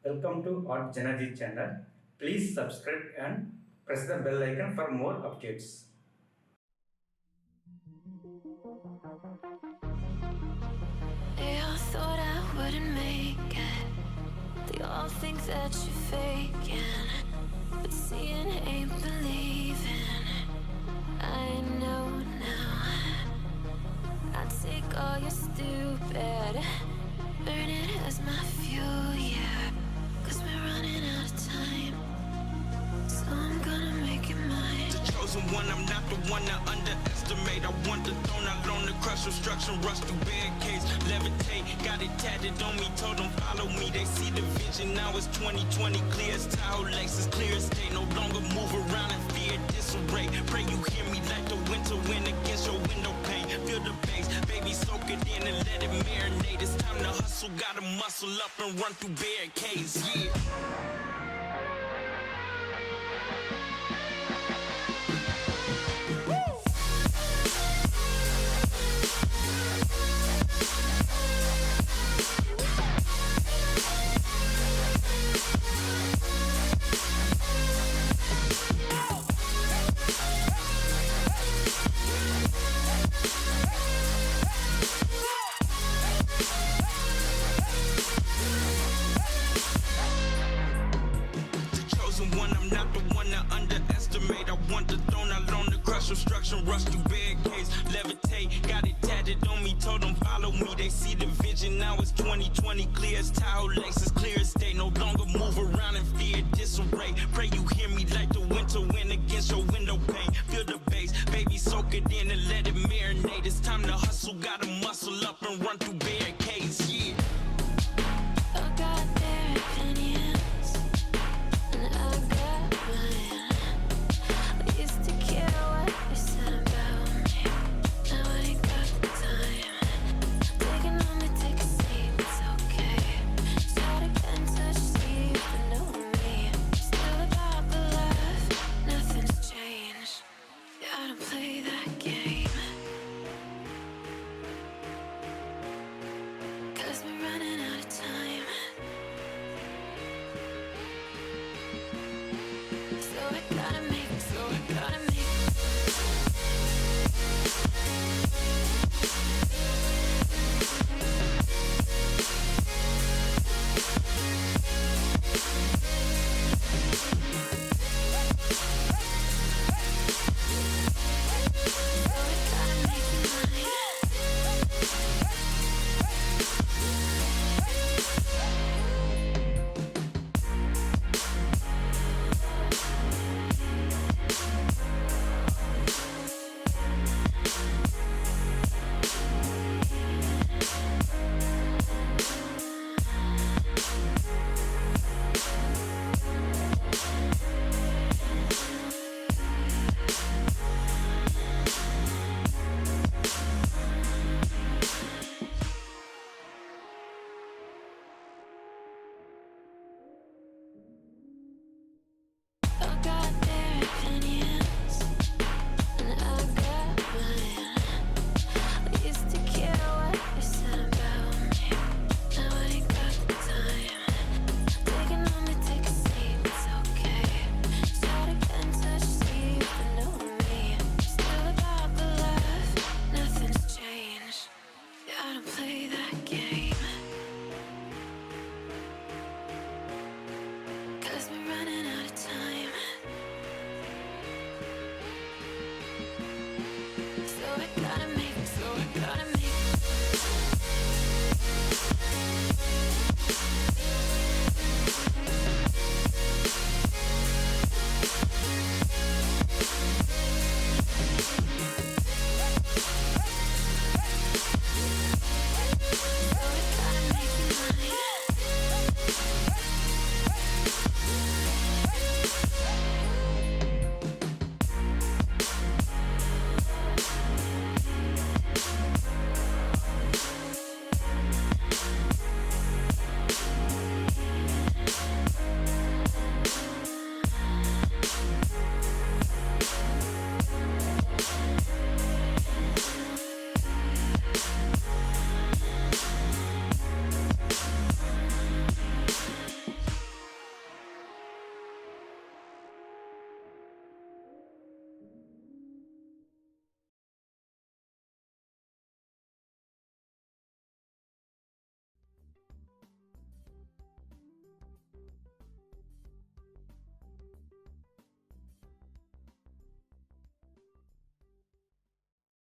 Welcome to artjanag channel. Please subscribe and press the bell icon for more updates. You thought I wouldn't make it. They all think that you're faking, but seeing ain't believing. I know now. I take all your stupid, burn it as my fuel, yeah. 'Cause we're running out of time, so I'm gonna make it mine. The chosen one, I'm not the one to underestimate. I want the throne, I learn to crush obstruction, rush through barricades, levitate. Got it tatted on me, told them follow me. They see the vision, now it's 2020, clear as Tahoe Lakes, clear as day. No longer move around in fear, disarray. Pray you hear me like the winter wind against your window pane. Feel the bass, baby, soak it in and let it marinate. It's time to hustle, gotta muscle up and run through barricades, yeah. One, I'm not the one to underestimate. I want the throne, I learn to crush obstruction, rush through barricades, levitate. Got it tatted on me, told them follow me. They see the vision, now it's 2020, clear as Tahoe Lakes, as clear as day. No longer move around in fear, disarray. Pray you hear me like the winter wind against your window pane. Feel the bass, baby, soak it in and let it marinate. It's time to hustle, gotta muscle up and run through